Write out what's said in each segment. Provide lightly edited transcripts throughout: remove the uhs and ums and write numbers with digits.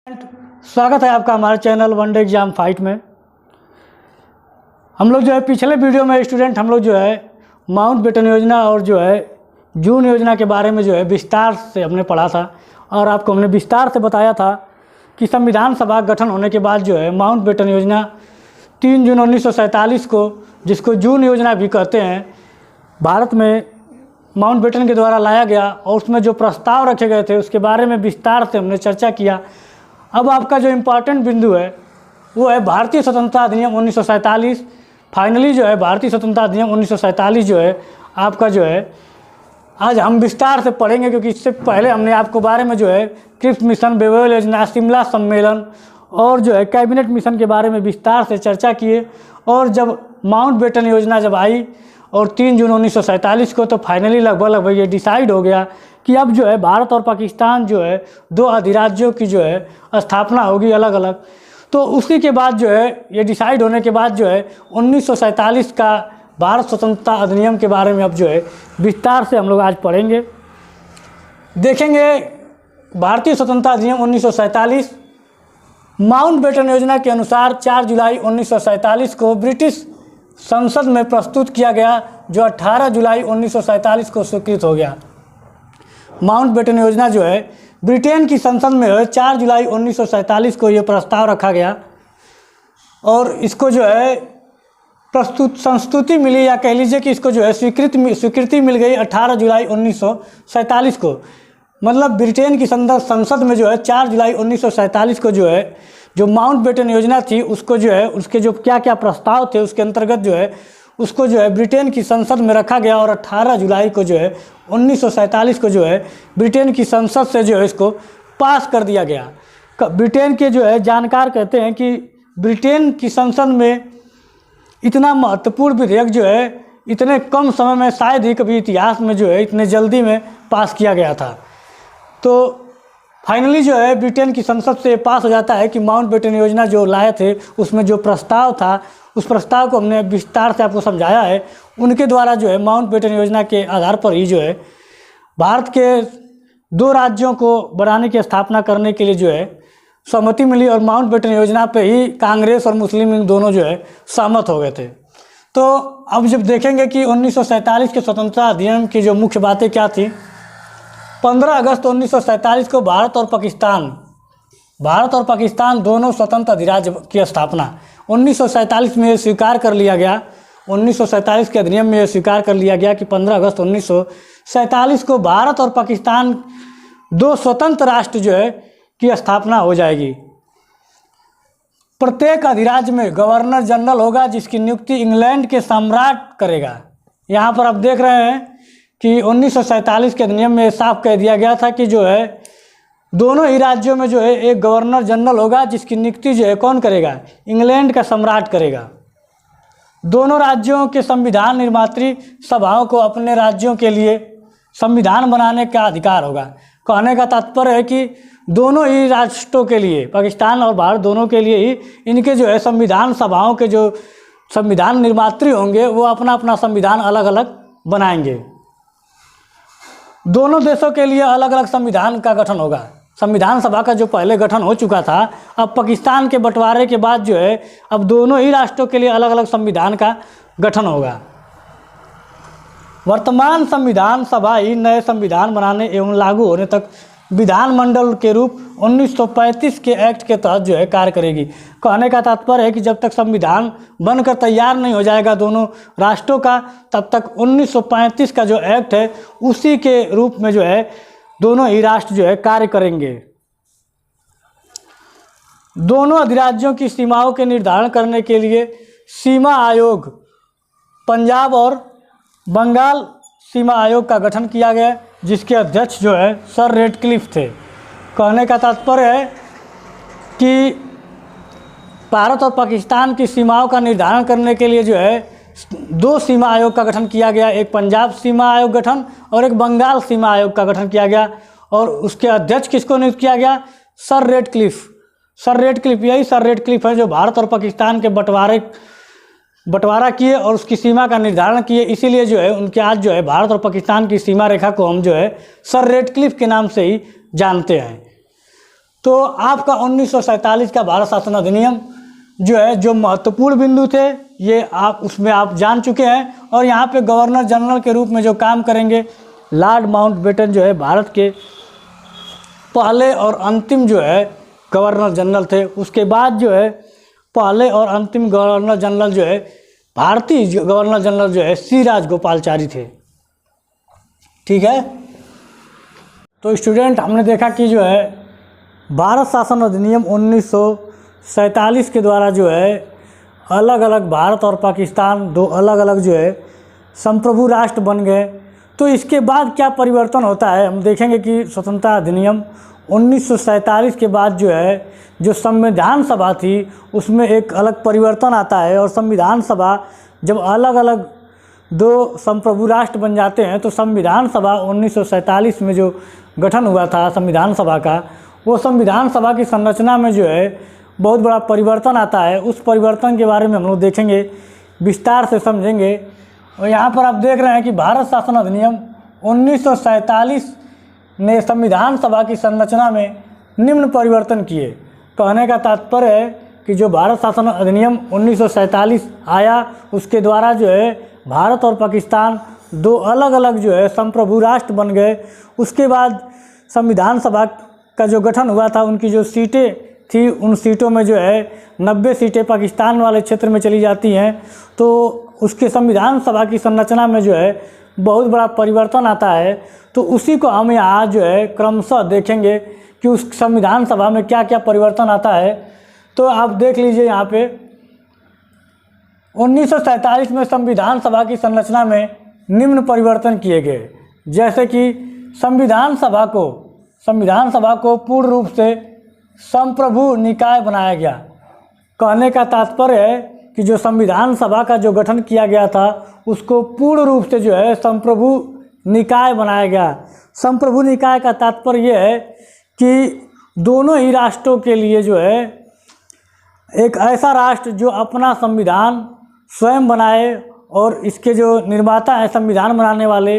स्वागत है आपका हमारे चैनल वनडे एग्जाम फाइट में। हम लोग जो है पिछले वीडियो में स्टूडेंट हम लोग जो है माउंटबेटन योजना और जो है जून योजना के बारे में जो है विस्तार से हमने पढ़ा था और आपको हमने विस्तार से बताया था कि संविधान सभा गठन होने के बाद जो है माउंटबेटन योजना 3 जून 1947 को, जिसको जून योजना भी कहते हैं, भारत में माउंटबेटन के द्वारा लाया गया और उसमें जो प्रस्ताव रखे गए थे उसके बारे में विस्तार से हमने चर्चा किया। अब आपका जो इम्पॉर्टेंट बिंदु है वो है भारतीय स्वतंत्रता अधिनियम 1947। फाइनली जो है भारतीय स्वतंत्रता अधिनियम 1947 जो है आपका जो है आज हम विस्तार से पढ़ेंगे, क्योंकि इससे पहले हमने आपको बारे में जो है क्रिप्स मिशन, बेवल योजना, शिमला सम्मेलन और जो है कैबिनेट मिशन के बारे में विस्तार से चर्चा किए। और जब माउंटबेटन योजना जब आई और 3 जून 1947 को, तो फाइनली लगभग ये डिसाइड हो गया कि अब जो है भारत और पाकिस्तान जो है 2 अधिराज्यों की जो है स्थापना होगी अलग अलग। तो उसी के बाद जो है ये डिसाइड होने के बाद जो है 1947 का भारत स्वतंत्रता अधिनियम के बारे में अब जो है विस्तार से हम लोग आज पढ़ेंगे, देखेंगे। भारतीय स्वतंत्रता अधिनियम 1947 माउंटबेटन योजना के अनुसार 4 जुलाई 1947 को ब्रिटिश संसद में प्रस्तुत किया गया, जो 18 जुलाई 1947 को स्वीकृत हो गया। माउंटबेटन योजना जो है ब्रिटेन की संसद में 4 जुलाई 1947 को ये प्रस्ताव रखा गया और इसको जो है संस्तुति मिली, या कह लीजिए कि इसको जो है स्वीकृति मिल गई 18 जुलाई 1947 को। मतलब ब्रिटेन की संसद में जो है 4 जुलाई 1947 को जो है जो माउंटबेटन योजना थी उसको जो है उसके जो क्या क्या प्रस्ताव थे उसके अंतर्गत जो है उसको जो है ब्रिटेन की संसद में रखा गया और 18 जुलाई को जो है 1947 को जो है ब्रिटेन की संसद से जो है इसको पास कर दिया गया। ब्रिटेन के जो है जानकार कहते हैं कि ब्रिटेन की संसद में इतना महत्वपूर्ण विधेयक जो है इतने कम समय में शायद ही कभी इतिहास में जो है इतने जल्दी में पास किया गया था। तो फाइनली जो है ब्रिटेन की संसद से पास हो जाता है कि माउंटबेटन योजना जो लाए थे उसमें जो प्रस्ताव था उस प्रस्ताव को हमने विस्तार से आपको समझाया है। उनके द्वारा जो है माउंटबेटन योजना के आधार पर ही जो है भारत के 2 राज्यों को बनाने की स्थापना करने के लिए जो है सहमति मिली और माउंटबेटन योजना पे ही कांग्रेस और मुस्लिम लीग दोनों जो है सहमत हो गए थे। तो अब जब देखेंगे कि 1947 के स्वतंत्रता अधिनियम की जो मुख्य बातें क्या थी। 15 अगस्त 1947 को भारत और पाकिस्तान दोनों स्वतंत्र अधिराज्य की स्थापना 1947 में स्वीकार कर लिया गया। 1947 के अधिनियम में स्वीकार कर लिया गया कि 15 अगस्त 1947 को भारत और पाकिस्तान 2 स्वतंत्र राष्ट्र जो है की स्थापना हो जाएगी। प्रत्येक अधिराज्य में गवर्नर जनरल होगा जिसकी नियुक्ति इंग्लैंड के सम्राट करेगा। यहाँ पर आप देख रहे हैं कि 1947 के अधिनियम में साफ कह दिया गया था कि जो है दोनों ही राज्यों में जो है एक गवर्नर जनरल होगा जिसकी नियुक्ति जो है कौन करेगा, इंग्लैंड का सम्राट करेगा। दोनों राज्यों के संविधान निर्मात्री सभाओं को अपने राज्यों के लिए संविधान बनाने का अधिकार होगा। कहने का तात्पर्य है कि दोनों ही राष्ट्रों के लिए, पाकिस्तान और भारत दोनों के लिए ही इनके जो है संविधान सभाओं के जो संविधान निर्मात्री होंगे वो अपना अपना संविधान अलग अलग बनाएंगे। दोनों देशों के लिए अलग अलग संविधान का गठन होगा। संविधान सभा का जो पहले गठन हो चुका था, अब पाकिस्तान के बंटवारे के बाद जो है अब दोनों ही राष्ट्रों के लिए अलग अलग संविधान का गठन होगा। वर्तमान संविधान सभा ही नए संविधान बनाने एवं लागू होने तक विधानमंडल के रूप 1935 के एक्ट के तहत जो है कार्य करेगी। कहने का तात्पर्य है कि जब तक संविधान बनकर तैयार नहीं हो जाएगा दोनों राष्ट्रों का, तब तक 1935 का जो एक्ट है उसी के रूप में जो है दोनों ही राष्ट्र जो है कार्य करेंगे। दोनों अधिराज्यों की सीमाओं के निर्धारण करने के लिए सीमा आयोग, पंजाब और बंगाल सीमा आयोग का गठन किया गया, जिसके अध्यक्ष जो है सर रेडक्लिफ थे। कहने का तात्पर्य है कि भारत और पाकिस्तान की सीमाओं का निर्धारण करने के लिए जो है 2 सीमा आयोग का गठन किया गया, एक पंजाब सीमा आयोग गठन और एक बंगाल सीमा आयोग का गठन किया गया। और उसके अध्यक्ष किसको नियुक्त किया गया, सर रेडक्लिफ। यही सर रेडक्लिफ है जो भारत और पाकिस्तान के बंटवारा किए और उसकी सीमा का निर्धारण किए। इसीलिए जो है उनके आज जो है भारत और पाकिस्तान की सीमा रेखा को हम जो है सर रेडक्लिफ के नाम से ही जानते हैं। तो आपका 1947 का भारत शासन अधिनियम जो है, जो महत्वपूर्ण बिंदु थे ये आप उसमें आप जान चुके हैं। और यहाँ पे गवर्नर जनरल के रूप में जो काम करेंगे लॉर्ड माउंटबेटन जो है भारत के पहले और अंतिम जो है गवर्नर जनरल थे। उसके बाद जो है पहले और अंतिम गवर्नर जनरल जो है भारतीय गवर्नर जनरल जो है सी राजगोपालचारी थे। ठीक है, तो स्टूडेंट हमने देखा कि जो है भारत शासन अधिनियम 1947 के द्वारा जो है अलग अलग भारत और पाकिस्तान दो अलग अलग जो है संप्रभु राष्ट्र बन गए। तो इसके बाद क्या परिवर्तन होता है हम देखेंगे कि स्वतंत्रता अधिनियम 1947 के बाद जो है जो संविधान सभा थी उसमें एक अलग परिवर्तन आता है। और संविधान सभा जब अलग अलग दो संप्रभु राष्ट्र बन जाते हैं तो संविधान सभा 1947 में जो गठन हुआ था संविधान सभा का, वो संविधान सभा की संरचना में जो है बहुत बड़ा परिवर्तन आता है। उस परिवर्तन के बारे में हम लोग देखेंगे, विस्तार से समझेंगे। और यहाँ पर आप देख रहे हैं कि भारत शासन अधिनियम 1947 ने संविधान सभा की संरचना में निम्न परिवर्तन किए। कहने का तात्पर्य है कि जो भारत शासन अधिनियम 1947 आया उसके द्वारा जो है भारत और पाकिस्तान दो अलग अलग जो है संप्रभु राष्ट्र बन गए। उसके बाद संविधान सभा का जो गठन हुआ था उनकी जो सीटें थी उन सीटों में जो है 90 सीटें पाकिस्तान वाले क्षेत्र में चली जाती हैं। तो उसके संविधान सभा की संरचना में जो है बहुत बड़ा परिवर्तन आता है। तो उसी को हम यहाँ जो है क्रमशः देखेंगे कि उस संविधान सभा में क्या क्या परिवर्तन आता है। तो आप देख लीजिए यहाँ पे 1947 में संविधान सभा की संरचना में निम्न परिवर्तन किए गए, जैसे कि संविधान सभा को पूर्ण रूप से संप्रभु निकाय बनाया गया। कहने का तात्पर्य है कि जो संविधान सभा का जो गठन किया गया था उसको पूर्ण रूप से जो है संप्रभु निकाय बनाया गया। संप्रभु निकाय का तात्पर्य यह है कि दोनों ही राष्ट्रों के लिए जो है एक ऐसा राष्ट्र जो अपना संविधान स्वयं बनाए, और इसके जो निर्माता हैं संविधान बनाने वाले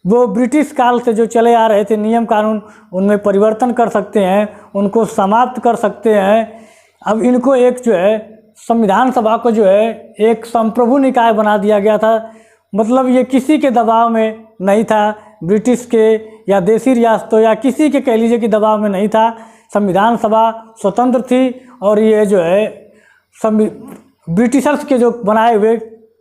वो ब्रिटिश काल से जो चले आ रहे थे नियम कानून उनमें परिवर्तन कर सकते हैं, उनको समाप्त कर सकते हैं। अब इनको एक जो है संविधान सभा को जो है एक संप्रभु निकाय बना दिया गया था। मतलब ये किसी के दबाव में नहीं था, ब्रिटिश के या देसी रियासतों या किसी के कह लीजिए कि दबाव में नहीं था। संविधान सभा स्वतंत्र थी और ये जो है ब्रिटिशर्स के जो बनाए हुए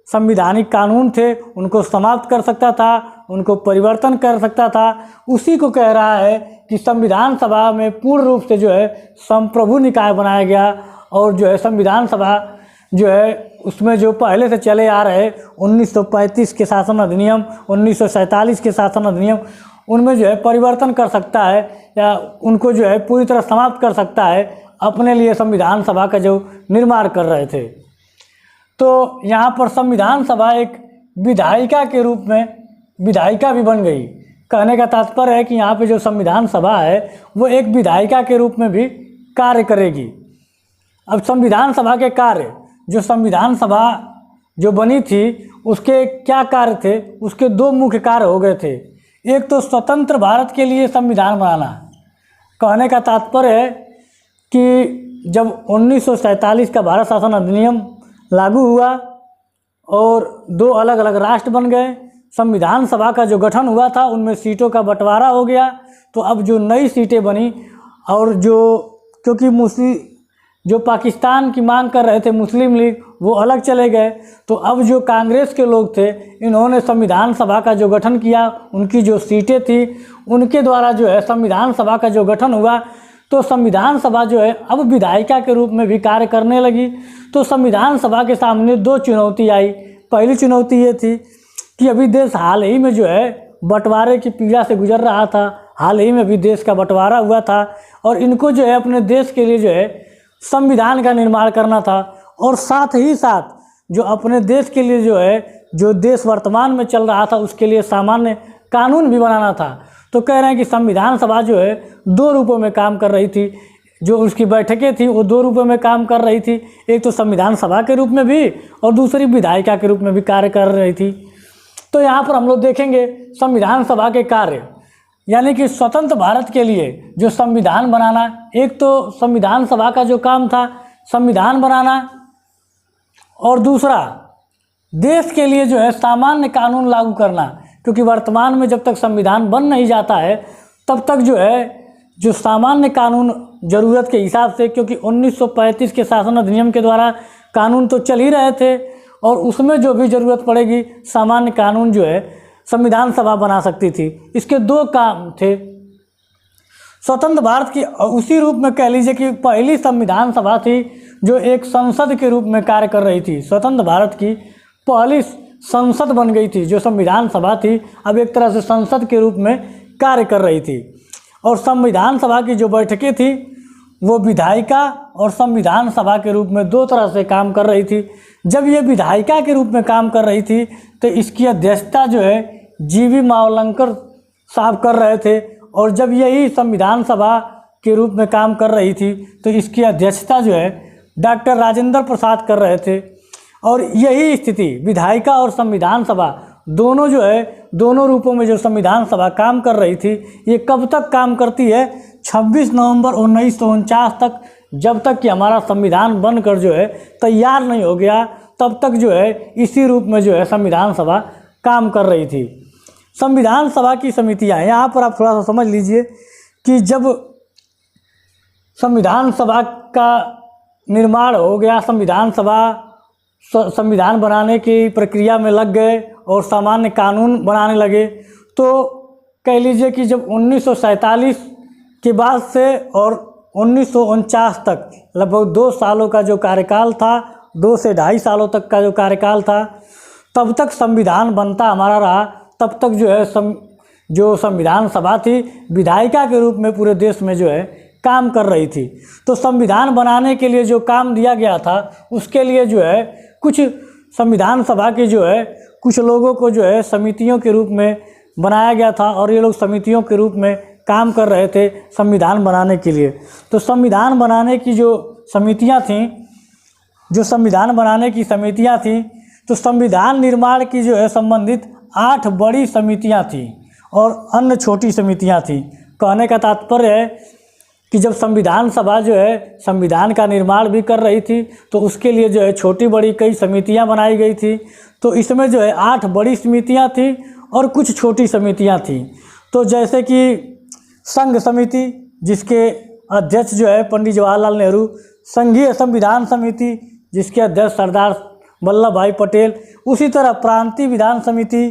संविधानिक कानून थे उनको समाप्त कर सकता था, उनको परिवर्तन कर सकता था। उसी को कह रहा है कि संविधान सभा में पूर्ण रूप से जो है संप्रभु निकाय बनाया गया। और जो है संविधान सभा जो है उसमें जो पहले से चले आ रहे 1935 के शासन अधिनियम, 1947 के शासन अधिनियम, उनमें जो है परिवर्तन कर सकता है या उनको जो है पूरी तरह समाप्त कर सकता है। अपने लिए संविधान सभा का जो निर्माण कर रहे थे। तो यहाँ पर संविधान सभा एक विधायिका के रूप में विधायिका भी बन गई। कहने का तात्पर्य है कि यहाँ पे जो संविधान सभा है वो एक विधायिका के रूप में भी कार्य करेगी। अब संविधान सभा के कार्य, जो संविधान सभा जो बनी थी उसके क्या कार्य थे, उसके दो मुख्य कार्य हो गए थे। एक तो स्वतंत्र भारत के लिए संविधान बनाना। कहने का तात्पर्य है कि जब 1947 का भारत शासन अधिनियम लागू हुआ और दो अलग अलग राष्ट्र बन गए, संविधान सभा का जो गठन हुआ था उनमें सीटों का बंटवारा हो गया। तो अब जो नई सीटें बनी और जो क्योंकि जो पाकिस्तान की मांग कर रहे थे मुस्लिम लीग वो अलग चले गए, तो अब जो कांग्रेस के लोग थे इन्होंने संविधान सभा का जो गठन किया, उनकी जो सीटें थी उनके द्वारा जो है संविधान सभा का जो गठन हुआ। तो संविधान सभा जो है अब विधायिका के रूप में भी कार्य करने लगी। तो संविधान सभा के सामने दो चुनौती आई। पहली चुनौती ये थी कि अभी देश हाल ही में जो है बंटवारे की पीड़ा से गुजर रहा था, हाल ही में भी देश का बंटवारा हुआ था और इनको जो है अपने देश के लिए जो है संविधान का निर्माण करना था और साथ ही साथ जो अपने देश के लिए जो है जो देश वर्तमान में चल रहा था उसके लिए सामान्य कानून भी बनाना था। तो कह रहे हैं कि संविधान सभा जो है दो रूपों में काम कर रही थी। जो उसकी बैठकें थी वो दो रूपों में काम कर रही थी, एक तो संविधान सभा के रूप में भी और दूसरी विधायिका के रूप में भी कार्य कर रही थी। तो यहाँ पर हम लोग देखेंगे संविधान सभा के कार्य। यानी कि स्वतंत्र भारत के लिए जो संविधान बनाना, एक तो संविधान सभा का जो काम था संविधान बनाना, और दूसरा देश के लिए जो है सामान्य कानून लागू करना, क्योंकि वर्तमान में जब तक संविधान बन नहीं जाता है तब तक जो है जो सामान्य कानून ज़रूरत के हिसाब से, क्योंकि 1935 के शासन अधिनियम के द्वारा कानून तो चल ही रहे थे और उसमें जो भी ज़रूरत पड़ेगी सामान्य कानून जो है संविधान सभा बना सकती थी। इसके दो काम थे। स्वतंत्र भारत की उसी रूप में कह लीजिए कि पहली संविधान सभा थी जो एक संसद के रूप में कार्य कर रही थी। स्वतंत्र भारत की पहली संसद बन गई थी, जो संविधान सभा थी अब एक तरह से संसद के रूप में कार्य कर रही थी। और संविधान सभा की जो बैठकें थी वो विधायिका और संविधान सभा के रूप में दो तरह से काम कर रही थी। जब ये विधायिका के रूप में काम कर रही थी तो इसकी अध्यक्षता जो है जीवी मावलंकर साहब कर रहे थे, और जब यही संविधान सभा के रूप में काम कर रही थी तो इसकी अध्यक्षता जो है डॉक्टर राजेंद्र प्रसाद कर रहे थे। और यही स्थिति विधायिका और संविधान सभा दोनों जो है दोनों रूपों में जो संविधान सभा काम कर रही थी, ये कब तक काम करती है? 26 नवंबर 1949 तक, जब तक कि हमारा संविधान बनकर जो है तैयार नहीं हो गया तब तक जो है इसी रूप में जो है संविधान सभा काम कर रही थी। संविधान सभा की समितियां, यहाँ पर आप थोड़ा सा समझ लीजिए कि जब संविधान सभा का निर्माण हो गया, संविधान बनाने की प्रक्रिया में लग गए और सामान्य कानून बनाने लगे, तो कह लीजिए कि जब 1947 के बाद से और 1949 तक लगभग 2 सालों का जो कार्यकाल था, 2 से 2.5 सालों तक का जो कार्यकाल था, तब तक संविधान बनता हमारा रहा। तब तक जो है जो संविधान सभा थी विधायिका के रूप में पूरे देश में जो है काम कर रही थी। तो संविधान बनाने के लिए जो काम दिया गया था उसके लिए जो है कुछ संविधान सभा के जो है कुछ लोगों को जो है समितियों के रूप में बनाया गया था, और ये लोग समितियों के रूप में काम कर रहे थे संविधान बनाने के लिए। तो संविधान बनाने की जो समितियां थीं, जो संविधान बनाने की समितियां थीं, तो संविधान निर्माण की जो है संबंधित 8 बड़ी समितियां थीं और अन्य छोटी समितियां थीं। कहने का तात्पर्य है कि जब संविधान सभा जो है संविधान का निर्माण भी कर रही थी तो उसके लिए जो है छोटी बड़ी कई समितियां बनाई गई थी। तो इसमें जो है 8 बड़ी समितियां थी और कुछ छोटी समितियां थी। तो जैसे कि संघ समिति, जिसके अध्यक्ष जो है पंडित जवाहरलाल नेहरू, संघीय संविधान समिति जिसके अध्यक्ष सरदार वल्लभ भाई पटेल, उसी तरह प्रांतीय विधान समिति,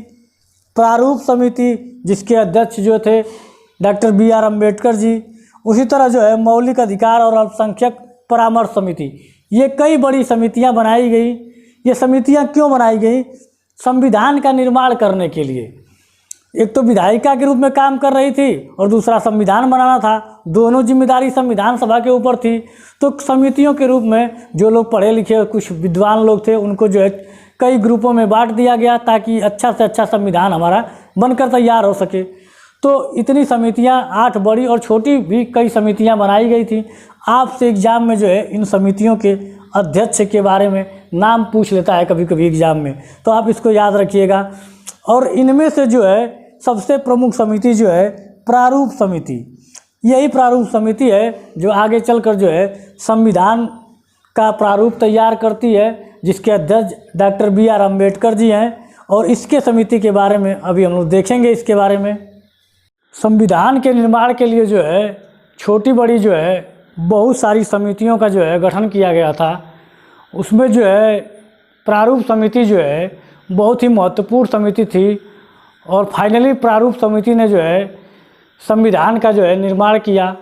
प्रारूप समिति जिसके अध्यक्ष जो थे डॉक्टर BR अम्बेडकर जी, उसी तरह जो है मौलिक अधिकार और अल्पसंख्यक परामर्श समिति, ये कई बड़ी समितियां बनाई गई। ये समितियां क्यों बनाई गई? संविधान का निर्माण करने के लिए। एक तो विधायिका के रूप में काम कर रही थी और दूसरा संविधान बनाना था, दोनों जिम्मेदारी संविधान सभा के ऊपर थी। तो समितियों के रूप में जो लोग पढ़े लिखे कुछ विद्वान लोग थे उनको जो है कई ग्रुपों में बांट दिया गया ताकि अच्छा से अच्छा संविधान हमारा बनकर तैयार हो सके। तो इतनी समितियां 8 बड़ी और छोटी भी कई समितियां बनाई गई थी। आपसे एग्ज़ाम में जो है इन समितियों के अध्यक्ष के बारे में नाम पूछ लेता है कभी कभी एग्ज़ाम में, तो आप इसको याद रखिएगा। और इनमें से जो है सबसे प्रमुख समिति जो है प्रारूप समिति, यही प्रारूप समिति है जो आगे चलकर जो है संविधान का प्रारूप तैयार करती है, जिसके अध्यक्ष डॉक्टर BR अम्बेडकर जी हैं। और इसके समिति के बारे में अभी हम लोग देखेंगे। इसके बारे में संविधान के निर्माण के लिए जो है छोटी बड़ी जो है बहुत सारी समितियों का जो है गठन किया गया था। उसमें जो है प्रारूप समिति जो है बहुत ही महत्वपूर्ण समिति थी, और फाइनली प्रारूप समिति ने जो है संविधान का जो है निर्माण किया,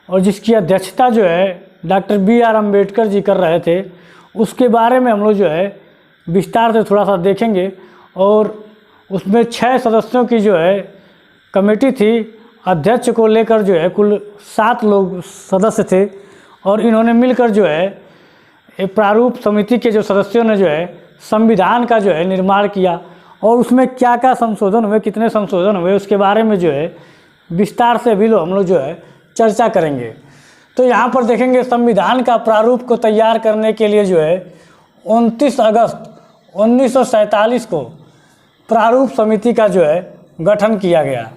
और जिसकी अध्यक्षता जो है डॉक्टर BR अम्बेडकर जी कर रहे थे। उसके बारे में हम लोग जो है विस्तार से थोड़ा सा देखेंगे। और उसमें 6 सदस्यों की जो है कमेटी थी, अध्यक्ष को लेकर जो है कुल 7 लोग सदस्य थे, और इन्होंने मिलकर जो है प्रारूप समिति के जो सदस्यों ने जो है संविधान का जो है निर्माण किया। और उसमें क्या क्या संशोधन हुए, कितने संशोधन हुए, उसके बारे में जो है विस्तार से भी हम लोग जो है चर्चा करेंगे। तो यहाँ पर देखेंगे संविधान का प्रारूप को तैयार करने के लिए जो है 29 अगस्त 1947 को प्रारूप समिति का जो है गठन किया गया।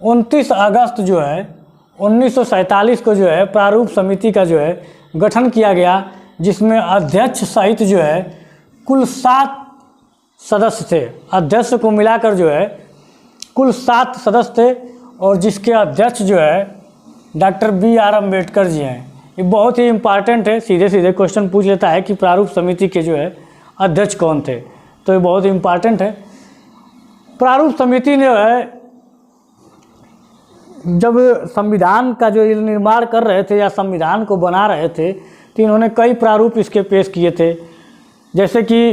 29 अगस्त जो है 1947 को जो है प्रारूप समिति का जो है गठन किया गया, जिसमें अध्यक्ष सहित जो है कुल 7 सदस्य थे। अध्यक्ष को मिलाकर जो है कुल 7 सदस्य थे और जिसके अध्यक्ष जो है डॉक्टर BR अम्बेडकर जी हैं। ये बहुत ही इम्पॉर्टेंट है, सीधे सीधे क्वेश्चन पूछ लेता है कि प्रारूप समिति के जो है अध्यक्ष कौन थे, तो ये बहुत ही इम्पॉर्टेंट है। प्रारूप समिति ने जो है जब संविधान का जो निर्माण कर रहे थे या संविधान को बना रहे थे तो इन्होंने कई प्रारूप इसके पेश किए थे। जैसे कि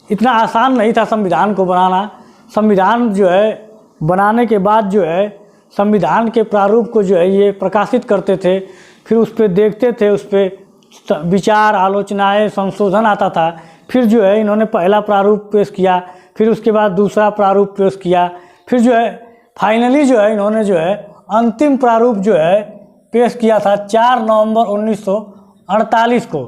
इतना आसान नहीं था संविधान को बनाना। संविधान जो है बनाने के बाद जो है संविधान के प्रारूप को जो है ये प्रकाशित करते थे, फिर उस पर देखते थे, उस पर विचार, आलोचनाएं, संशोधन आता था। फिर जो है इन्होंने पहला प्रारूप पेश किया, फिर उसके बाद दूसरा प्रारूप पेश किया, फिर जो है फाइनली जो है इन्होंने जो है अंतिम प्रारूप जो है पेश किया था 4 नवंबर 1948 को।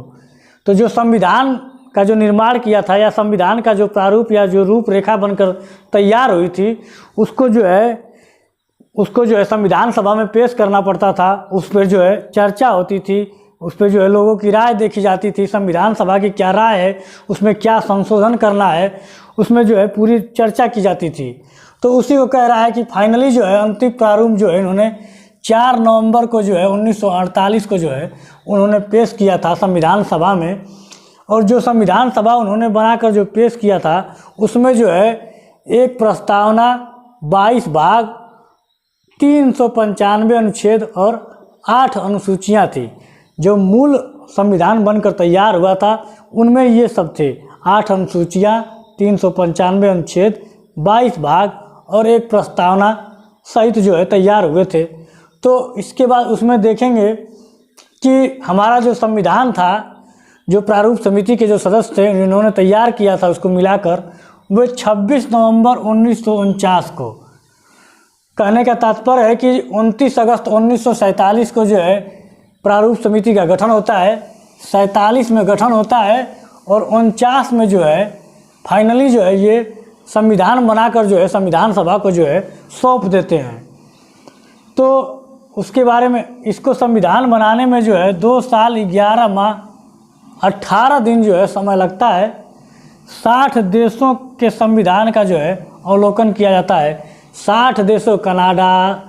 तो जो संविधान का जो निर्माण किया था या संविधान का जो प्रारूप या जो रूपरेखा बनकर तैयार हुई थी उसको जो है संविधान सभा में पेश करना पड़ता था। उस पर जो है चर्चा होती थी, उस पर जो है लोगों की राय देखी जाती थी, संविधान सभा की क्या राय है, उसमें क्या संशोधन करना है, उसमें जो है पूरी चर्चा की जाती थी। तो उसी को कह रहा है कि फाइनली जो है अंतिम प्रारूप जो है इन्होंने 4 नवंबर को जो है 1948 को जो है उन्होंने पेश किया था संविधान सभा में। और जो संविधान सभा उन्होंने बनाकर जो पेश किया था उसमें जो है एक प्रस्तावना, 22 भाग, 395 अनुच्छेद और 8 अनुसूचियाँ थी। जो मूल संविधान बनकर तैयार हुआ था उनमें ये सब थे, 8 अनुसूचियाँ, 395 अनुच्छेद, 22 भाग और एक प्रस्तावना सहित जो है तैयार हुए थे। तो इसके बाद उसमें देखेंगे कि हमारा जो संविधान था, जो प्रारूप समिति के जो सदस्य थे जिन्होंने तैयार किया था उसको मिलाकर, वो 26 नवंबर 1949 को। कहने का तात्पर्य है कि 29 अगस्त 1947 को जो है प्रारूप समिति का गठन होता है, 47 में गठन होता है और 49 में जो है फाइनली जो है ये संविधान बनाकर जो है संविधान सभा को जो है सौंप देते हैं। तो उसके बारे में, इसको संविधान बनाने में जो है 2 साल 11 माह 18 दिन जो है समय लगता है। 60 देशों के संविधान का जो है अवलोकन किया जाता है। 60 देशों, कनाडा,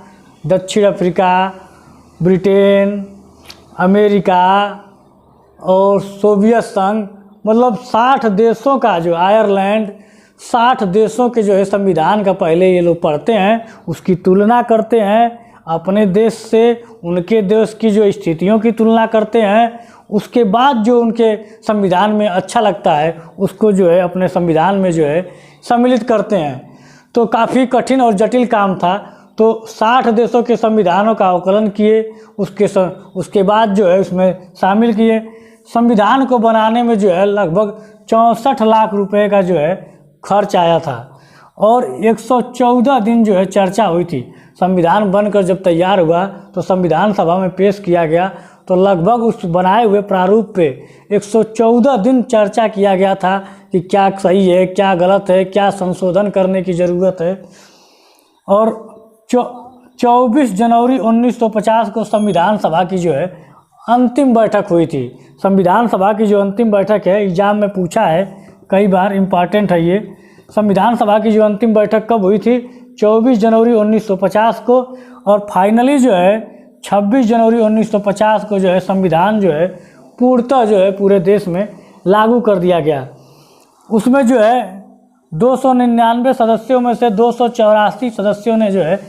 दक्षिण अफ्रीका, ब्रिटेन, अमेरिका और सोवियत संघ, मतलब 60 देशों का जो, आयरलैंड, 60 देशों के जो है संविधान का पहले ये लोग पढ़ते हैं, उसकी तुलना करते हैं अपने देश से, उनके देश की जो स्थितियों की तुलना करते हैं। उसके बाद जो उनके संविधान में अच्छा लगता है उसको जो है अपने संविधान में जो है सम्मिलित करते हैं। तो काफ़ी कठिन और जटिल काम था। तो 60 देशों के संविधानों का आकलन किए, उसके बाद जो है उसमें शामिल किए। संविधान को बनाने में जो है लगभग 64 लाख रुपए का जो है खर्च आया था और 114 दिन जो है चर्चा हुई थी। संविधान बनकर जब तैयार हुआ तो संविधान सभा में पेश किया गया तो लगभग उस बनाए हुए प्रारूप पे 114 दिन चर्चा किया गया था कि क्या सही है, क्या गलत है, क्या संशोधन करने की ज़रूरत है। और 24 जनवरी 1950 को संविधान सभा की जो है अंतिम बैठक हुई थी। संविधान सभा की जो अंतिम बैठक है, एग्ज़ाम में पूछा है कई बार, इम्पॉर्टेंट है ये। संविधान सभा की जो अंतिम बैठक कब हुई थी? 24 जनवरी 1950 को। और फाइनली जो है 26 जनवरी 1950 को जो है संविधान जो है पूर्णतः जो है पूरे देश में लागू कर दिया गया। उसमें जो है 299 सदस्यों में से 284 सदस्यों ने जो है,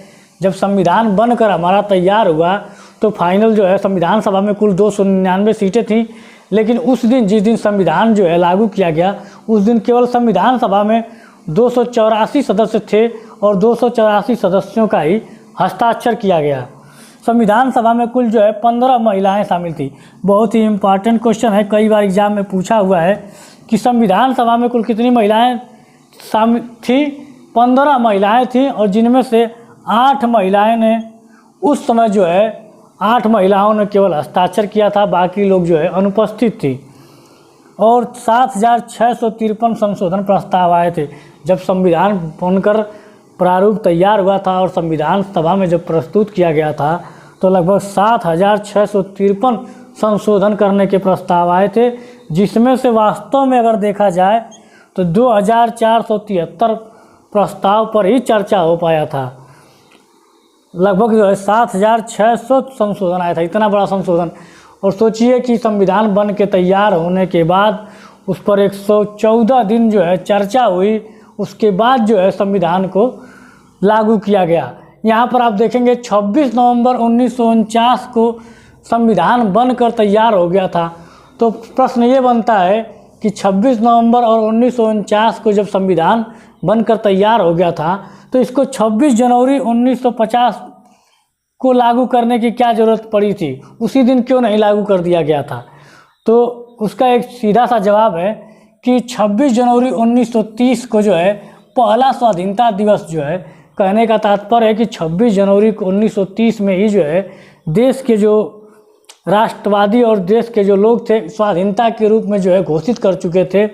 जब संविधान बनकर हमारा तैयार हुआ तो फाइनल जो है संविधान सभा में कुल 299 सीटें थीं। लेकिन उस दिन, जिस दिन संविधान जो है लागू किया गया, उस दिन केवल संविधान सभा में 284 सदस्य थे और 284 सदस्यों का ही हस्ताक्षर किया गया। संविधान सभा में कुल जो है 15 महिलाएं शामिल थी। बहुत ही इम्पॉर्टेंट क्वेश्चन है, कई बार एग्जाम में पूछा हुआ है कि संविधान सभा में कुल कितनी महिलाएं शामिल थी? 15 महिलाएं थीं और जिनमें से 8 महिलाएं ने उस समय जो है 8 महिलाओं ने केवल हस्ताक्षर किया था, बाकी लोग जो है अनुपस्थित थी। और 7653 संशोधन प्रस्ताव आए थे। जब संविधान बनकर प्रारूप तैयार हुआ था और संविधान सभा में जब प्रस्तुत किया गया था तो लगभग 7,653 संशोधन करने के प्रस्ताव आए थे, जिसमें से वास्तव में अगर देखा जाए तो 2,473 प्रस्ताव पर ही चर्चा हो पाया था। लगभग जो है 7,600 संशोधन आया था, इतना बड़ा संशोधन। और सोचिए कि संविधान बन के तैयार होने के बाद उस पर 114 दिन जो है चर्चा हुई, उसके बाद जो है संविधान को लागू किया गया। यहाँ पर आप देखेंगे 26 नवंबर 1949 को संविधान बनकर तैयार हो गया था। तो प्रश्न ये बनता है कि 26 नवंबर और 1949 को जब संविधान बनकर तैयार हो गया था तो इसको 26 जनवरी 1950 को लागू करने की क्या ज़रूरत पड़ी थी, उसी दिन क्यों नहीं लागू कर दिया गया था? तो उसका एक सीधा सा जवाब है कि 26 जनवरी 1930 को जो है पहला स्वाधीनता दिवस जो है, कहने का तात्पर्य है कि 26 जनवरी को 1930 में ही जो है देश के जो राष्ट्रवादी और देश के जो लोग थे स्वाधीनता के रूप में जो है घोषित कर चुके थे